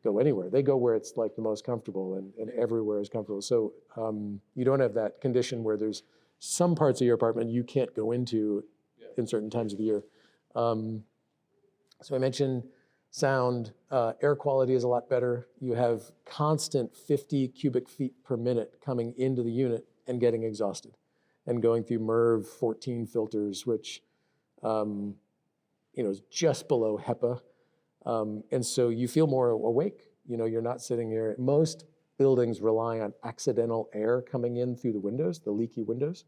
go anywhere. They go where it's like the most comfortable and everywhere is comfortable. So you don't have that condition where there's some parts of your apartment you can't go into in certain times of the year. So I mentioned sound, air quality is a lot better. You have constant 50 cubic feet per minute coming into the unit and getting exhausted and going through MERV 14 filters, which is just below HEPA. And so you feel more awake. You're not sitting here. Most buildings rely on accidental air coming in through the windows, the leaky windows.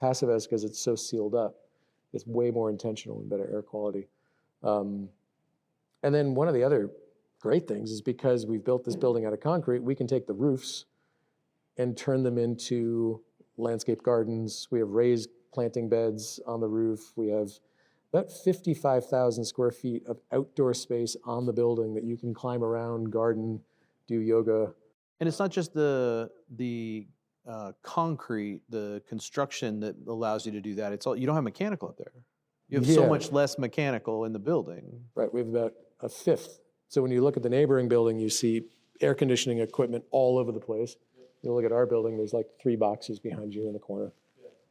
Passive S, because it's so sealed up, it's way more intentional and better air quality. And then one of the other great things is because we've built this building out of concrete, we can take the roofs and turn them into landscape gardens. We have raised planting beds on the roof. We have about 55,000 square feet of outdoor space on the building that you can climb around, garden, do yoga. And it's not just the concrete, the construction that allows you to do that. It's all, you don't have mechanical up there. You have so much less mechanical in the building. Right, we have about a fifth. So when you look at the neighboring building, you see air conditioning equipment all over the place. You look at our building, there's like 3 boxes behind you in the corner.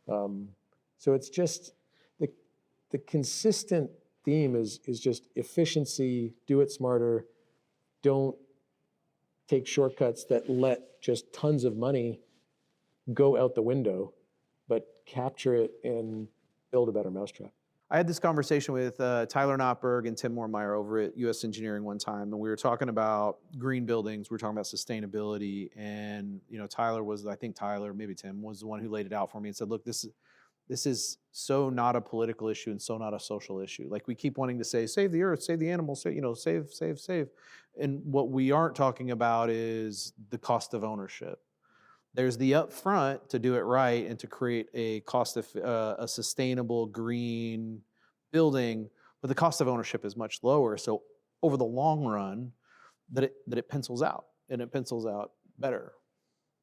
So it's just, the consistent theme is just efficiency, do it smarter, don't take shortcuts that let just tons of money go out the window, but capture it and build a better mousetrap. I had this conversation with Tyler Knopberg and Tim Moormeyer over at US Engineering one time, and we were talking about green buildings, we were talking about sustainability, and maybe Tim, was the one who laid it out for me and said, look, this is so not a political issue and so not a social issue. Like we keep wanting to say, save the earth, save the animals, save. And what we aren't talking about is the cost of ownership. There's the upfront to do it right and to create a a sustainable green building, but the cost of ownership is much lower. So over the long run, that it pencils out, and it pencils out better.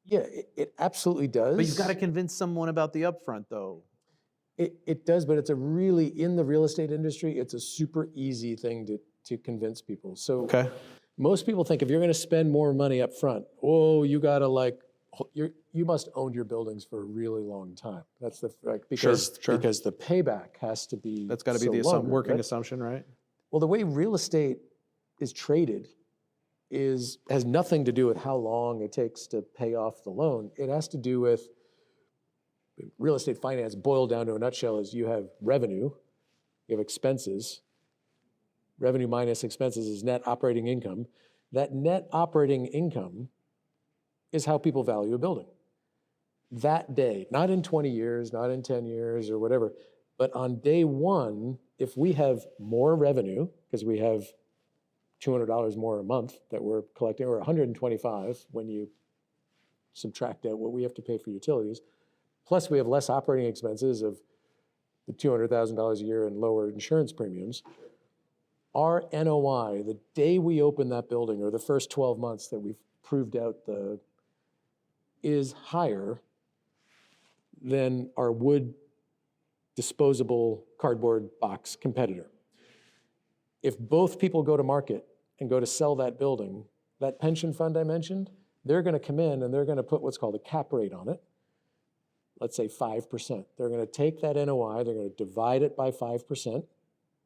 Yeah, it absolutely does. But you've got to convince someone about the upfront, though. It does, but it's in the real estate industry, it's a super easy thing to convince people. So most people think if you're going to spend more money up front, you got to you must own your buildings for a really long time. That's because the payback has to be. That's got to be the working assumption, right? Well, the way real estate is traded has nothing to do with how long it takes to pay off the loan. It has to do with real estate finance. Boiled down to a nutshell is you have revenue, you have expenses. Revenue minus expenses is net operating income. That net operating income is how people value a building. That day, not in 20 years, not in 10 years or whatever, but on day one, if we have more revenue, because we have $200 more a month that we're collecting, or $125 when you subtract out what we have to pay for utilities, plus we have less operating expenses of the $200,000 a year and lower insurance premiums, our NOI, the day we open that building, or the first 12 months that we've proved out is higher than our wood disposable cardboard box competitor. If both people go to market and go to sell that building, that pension fund I mentioned, they're going to come in and they're going to put what's called a cap rate on it. Let's say 5%. They're going to take that NOI, they're going to divide it by 5%,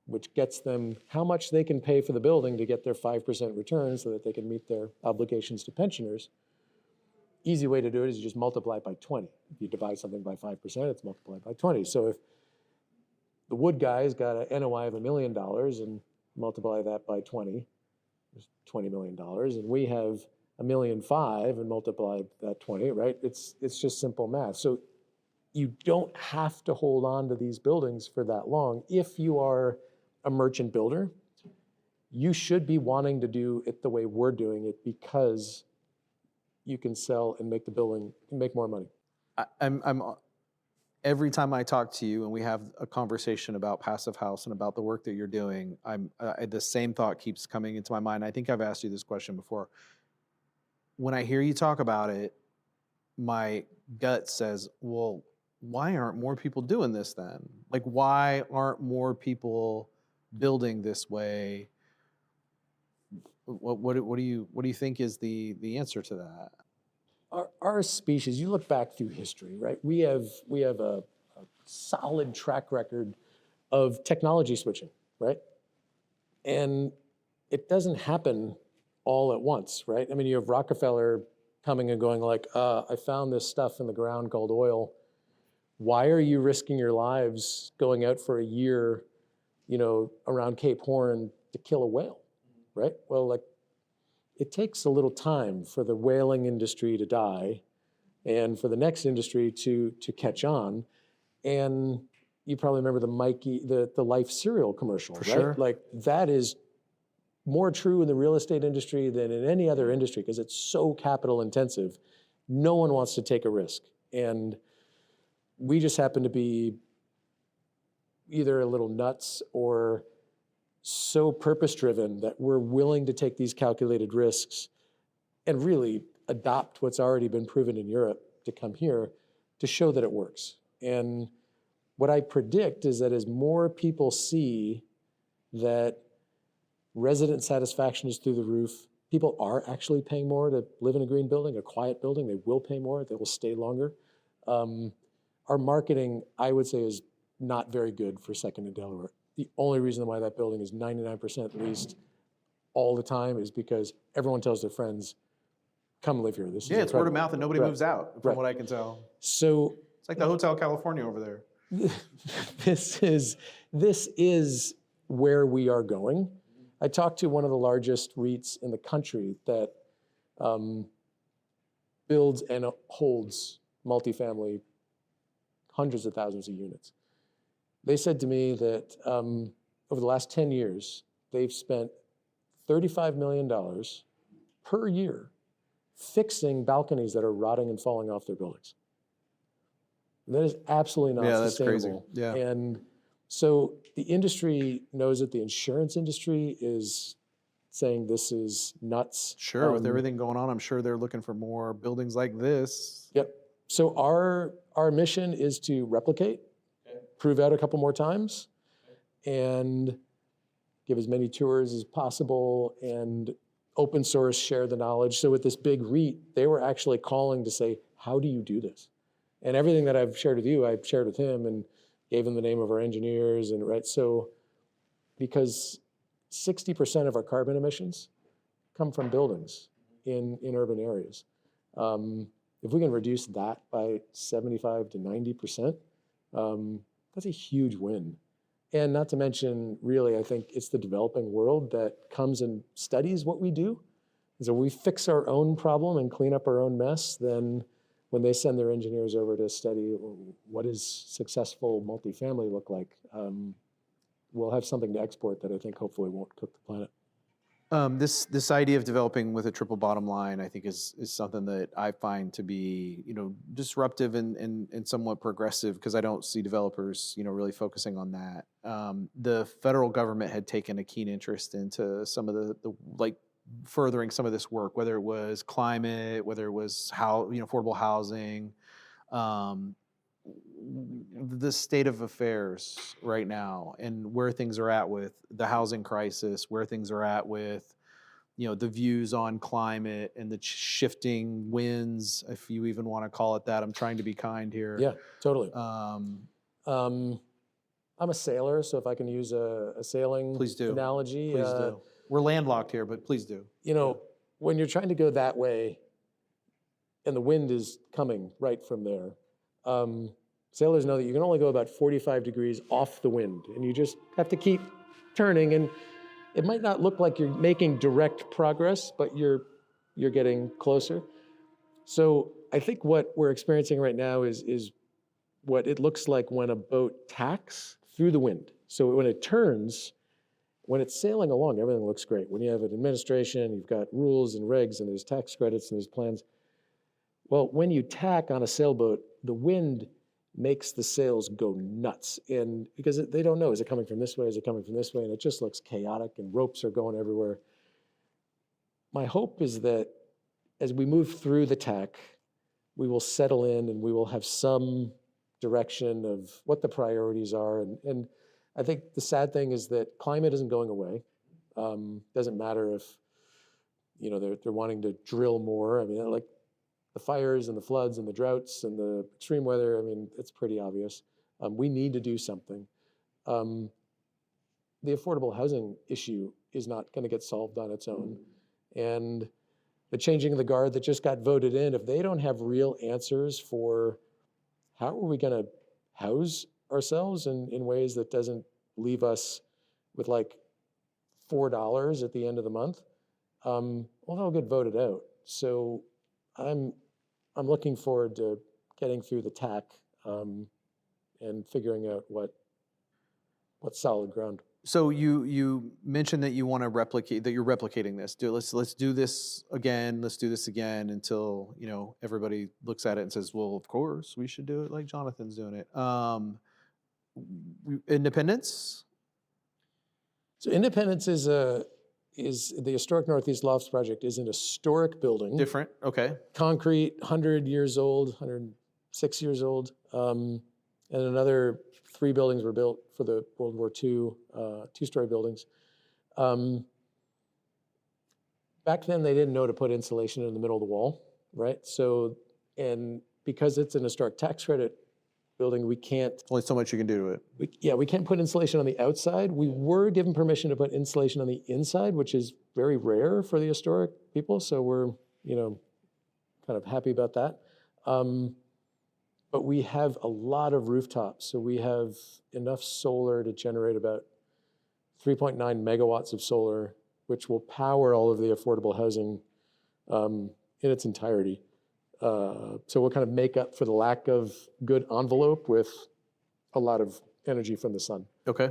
which gets them how much they can pay for the building to get their 5% return so that they can meet their obligations to pensioners. Easy way to do it is you just multiply it by 20. If you divide something by 5%, it's multiplied by 20. So the wood guy's got an NOI of $1 million and multiply that by 20, there's $20 million. And we have $1.5 million and multiply that 20, right? It's just simple math. So you don't have to hold on to these buildings for that long. If you are a merchant builder, you should be wanting to do it the way we're doing it because you can sell and make the building, make more money. I'm every time I talk to you and we have a conversation about Passive House and about the work that you're doing, the same thought keeps coming into my mind. I think I've asked you this question before. When I hear you talk about it, my gut says, well, why aren't more people doing this then? Like, why aren't more people building this way? What do you think is the answer to that? Our species, you look back through history, right? We have a solid track record of technology switching, right? And it doesn't happen all at once, right? I mean, you have Rockefeller coming and going like, I found this stuff in the ground called oil. Why are you risking your lives going out for a year, around Cape Horn to kill a whale, right? Well, like, it takes a little time for the whaling industry to die and for the next industry to catch on. And you probably remember the Life cereal commercial, right? Sure. Like, that is more true in the real estate industry than in any other industry because it's so capital intensive. No one wants to take a risk. And we just happen to be either a little nuts or so purpose-driven that we're willing to take these calculated risks and really adopt what's already been proven in Europe to come here to show that it works. And what I predict is that as more people see that resident satisfaction is through the roof, people are actually paying more to live in a green building, a quiet building. They will pay more. They will stay longer. Our marketing, I would say, is not very good for second in Delaware. The only reason why that building is 99% leased all the time is because everyone tells their friends, come live here. This is Yeah, it's word of incredible. mouth and nobody Right. moves out, from Right. what I can tell. So It's like the Hotel California over there. this is where we are going. I talked to one of the largest REITs in the country that builds and holds multifamily, hundreds of thousands of units. They said to me that over the last 10 years, they've spent $35 million per year fixing balconies that are rotting and falling off their buildings. And that is absolutely not sustainable. That's crazy. Yeah. And so the industry knows it. The insurance industry is saying this is nuts. Sure, with everything going on, I'm sure they're looking for more buildings like this. Yep. So our mission is to replicate, prove out a couple more times, and give as many tours as possible and open source, share the knowledge. So with this big REIT, they were actually calling to say, how do you do this? And everything that I've shared with you, I've shared with him and gave him the name of our engineers. And right, so because 60% of our carbon emissions come from buildings in urban areas. If we can reduce that by 75 to 90%, that's a huge win. And not to mention, really, I think it's the developing world that comes and studies what we do. And so we fix our own problem and clean up our own mess, then when they send their engineers over to study what does successful multifamily look like, we'll have something to export that I think hopefully won't cook the planet. This idea of developing with a triple bottom line, I think, is something that I find to be, disruptive and somewhat progressive, because I don't see developers, really focusing on that. The federal government had taken a keen interest into some of the furthering some of this work, whether it was climate, whether it was affordable housing. The state of affairs right now and where things are at with the housing crisis, where things are at with, the views on climate and the shifting winds, if you even want to call it that. I'm trying to be kind here. Yeah, totally. I'm a sailor, so if I can use a sailing Please do. analogy. Please do. We're landlocked here, but please do. When you're trying to go that way and the wind is coming right from there, Sailors know that you can only go about 45 degrees off the wind, and you just have to keep turning. And it might not look like you're making direct progress, but you're getting closer. So I think what we're experiencing right now is what it looks like when a boat tacks through the wind. So when it turns, when it's sailing along, everything looks great. When you have an administration, you've got rules and regs, and there's tax credits and there's plans. Well, when you tack on a sailboat, the wind makes the sails go nuts. And because they don't know, is it coming from this way? Is it coming from this way? And it just looks chaotic, and ropes are going everywhere. My hope is that as we move through the tack, we will settle in and we will have some direction of what the priorities are. And I think the sad thing is that climate isn't going away. Doesn't matter if, they're wanting to drill more. I mean, like the fires and the floods and the droughts and the extreme weather, I mean, it's pretty obvious. We need to do something. The affordable housing issue is not going to get solved on its own. And the changing of the guard that just got voted in, if they don't have real answers for how are we going to house ourselves in ways that doesn't leave us with like $4 at the end of the month, well, they'll get voted out. So I'm looking forward to getting through the tack and figuring out what's solid ground. So you mentioned that you want to replicate, that you're replicating this. Let's do this again. Let's do this again until everybody looks at it and says, well, of course we should do it like Jonathan's doing it. Independence. So Independence is the Historic Northeast Lofts project is an historic building. Different. Okay. Concrete, 100 years old, 106 years old, and another 3 buildings were built for the World War II, 2-story buildings. Back then, they didn't know to put insulation in the middle of the wall, right? So, and because it's an historic tax credit building, we can't. Only so much you can do to it. We can't put insulation on the outside. We were given permission to put insulation on the inside, which is very rare for the historic people. So we're, kind of happy about that. But we have a lot of rooftops. So we have enough solar to generate about 3.9 megawatts of solar, which will power all of the affordable housing in its entirety. So we'll kind of make up for the lack of good envelope with a lot of energy from the sun. Okay.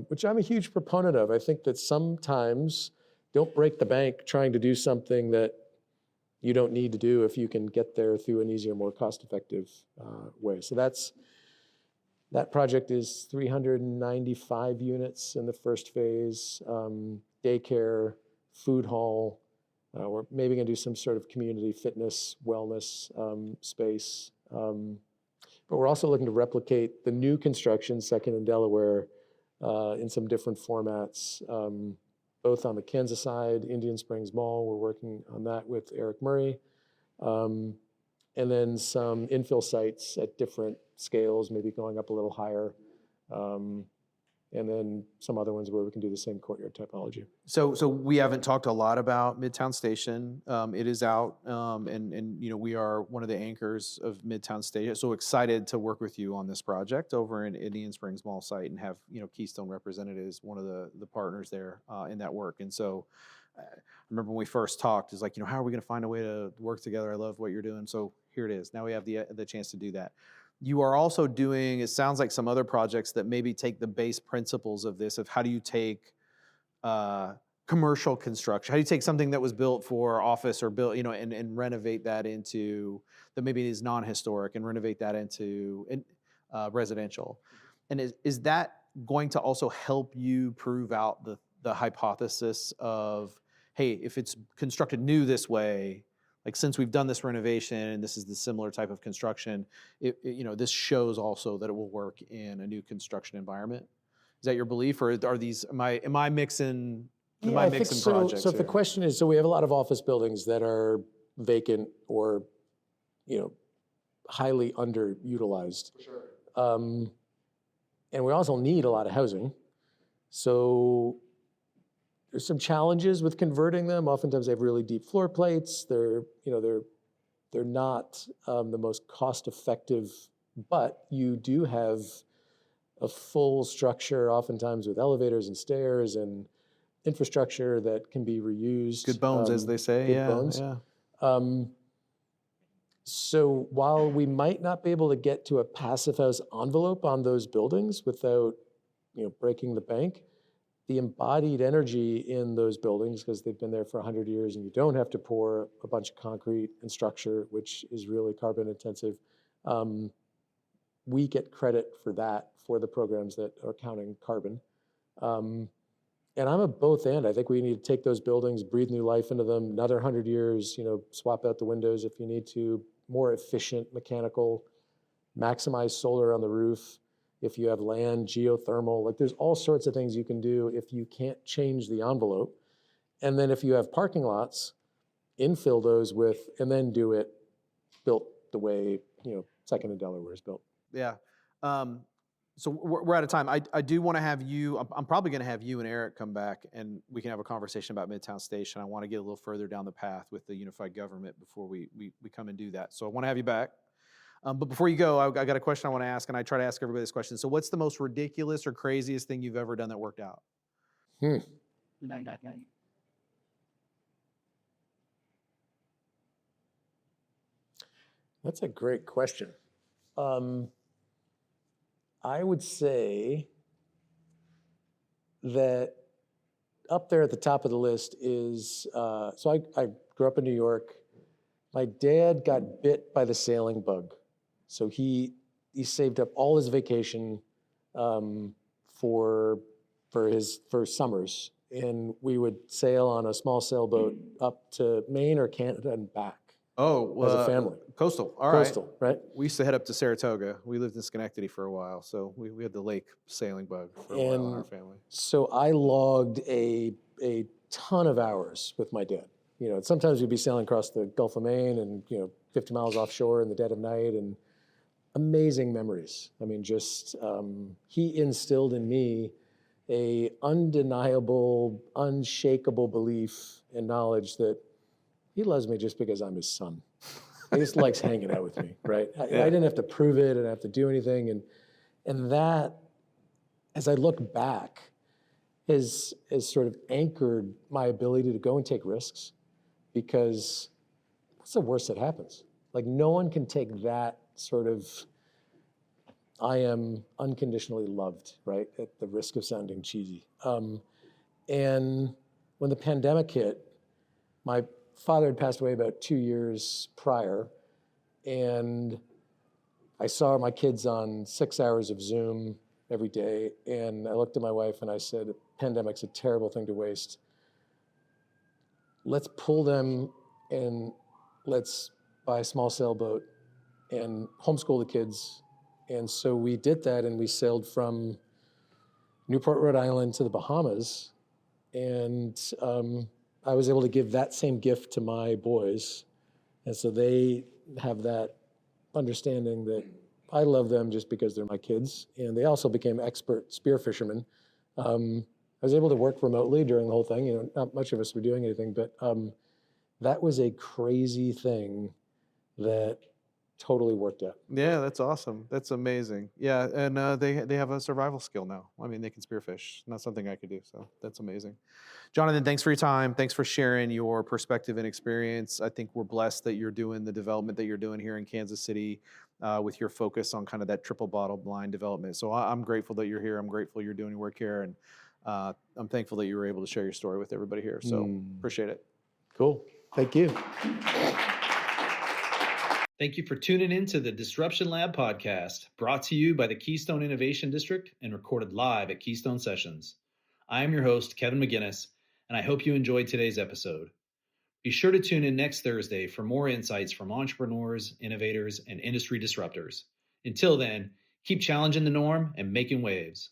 Which I'm a huge proponent of. I think that sometimes don't break the bank trying to do something that you don't need to do if you can get there through an easier, more cost-effective way. So that project is 395 units in the first phase, daycare, food hall. We're maybe going to do some sort of community fitness, wellness space. But we're also looking to replicate the new construction, second in Delaware, in some different formats, both on the Kansas side, Indian Springs Mall. We're working on that with Eric Murray. And then some infill sites at different scales, maybe going up a little higher. And then some other ones where we can do the same courtyard typology. So we haven't talked a lot about Midtown Station. It is out, and we are one of the anchors of Midtown Station. So excited to work with you on this project over in Indian Springs Mall site and have Keystone represented as one of the partners there in that work. And so I remember when we first talked, it's like how are we going to find a way to work together? I love what you're doing. So here it is. Now we have the chance to do that. You are also doing, it sounds like, some other projects that maybe take the base principles of this, of how do you take commercial construction, how do you take something that was built for office or built, and renovate that into, that maybe is non-historic, and renovate that into residential. And is that going to also help you prove out the hypothesis of, hey, if it's constructed new this way, like since we've done this renovation and this is the similar type of construction, this shows also that it will work in a new construction environment? Is that your belief, or are these? Am I mixing? Am I mixing projects? So if the question is, so we have a lot of office buildings that are vacant or, highly underutilized. For sure. And we also need a lot of housing. So there's some challenges with converting them. Oftentimes they have really deep floor plates. They're not the most cost-effective But you do have a full structure, oftentimes with elevators and stairs and infrastructure that can be reused. Good bones, as they say. Good Yeah, bones. yeah. So while we might not be able to get to a passive house envelope on those buildings without, breaking the bank, the embodied energy in those buildings, because they've been there for 100 years and you don't have to pour a bunch of concrete and structure, which is really carbon intensive, we get credit for that for the programs that are counting carbon. And I'm a both and. I think we need to take those buildings, breathe new life into them, another 100 years, swap out the windows if you need to, more efficient mechanical, maximize solar on the roof. If you have land, geothermal, like there's all sorts of things you can do if you can't change the envelope. And then if you have parking lots, infill those with, and then do it built the way, Second and Delaware is built. Yeah. So we're out of time. I do want to have you, I'm probably going to have you and Eric come back and we can have a conversation about Midtown Station. I want to get a little further down the path with the unified government before we come and do that. So I want to have you back. But before you go, I got a question I want to ask, and I try to ask everybody this question. So what's the most ridiculous or craziest thing you've ever done that worked out? That's a great question. I would say that up there at the top of the list is, so I grew up in New York. My dad got bit by the sailing bug. So he saved up all his vacation for summers. And we would sail on a small sailboat up to Maine or Canada and back. Oh, as a family. Coastal. All Coastal, right? We used to head up to Saratoga. We lived in Schenectady for a while, so we had the lake sailing bug for a while in our family. So I logged a ton of hours with my dad. Sometimes we'd be sailing across the Gulf of Maine and 50 miles offshore in the dead of night, and amazing memories. I mean, just he instilled in me a undeniable, unshakable belief and knowledge that he loves me just because I'm his son. He just likes hanging out with me, right? I didn't have to prove it, I didn't have to do anything. And that, as I look back, has sort of anchored my ability to go and take risks, because what's the worst that happens? Like, no one can take that sort of, I am unconditionally loved, right? At the risk of sounding cheesy. And when the pandemic hit, my father had passed away about 2 years prior, and I saw my kids on 6 hours of Zoom every day, and I looked at my wife and I said, pandemic's a terrible thing to waste. Let's pull them and let's buy a small sailboat and homeschool the kids. And so we did that, and we sailed from Newport, Rhode Island to the Bahamas, and I was able to give that same gift to my boys. And so they have that understanding that I love them just because they're my kids. And they also became expert spear fishermen. I was able to work remotely during the whole thing. Not much of us were doing anything, but that was a crazy thing that totally worked out. Yeah, that's awesome. That's amazing. Yeah, and they have a survival skill now. I mean, they can spearfish. Not something I could do, so that's amazing. Jonathan, thanks for your time. Thanks for sharing your perspective and experience. I think we're blessed that you're doing the development that you're doing here in Kansas City with your focus on kind of that triple bottom line development. So I'm grateful that you're here. I'm grateful you're doing your work here, and I'm thankful that you were able to share your story with everybody here. So appreciate it. Cool. Thank you. Thank you for tuning in to the Disruption Lab podcast, brought to you by the Keystone Innovation District and recorded live at Keystone Sessions. I am your host, Kevin McGinnis, and I hope you enjoyed today's episode. Be sure to tune in next Thursday for more insights from entrepreneurs, innovators, and industry disruptors. Until then, keep challenging the norm and making waves.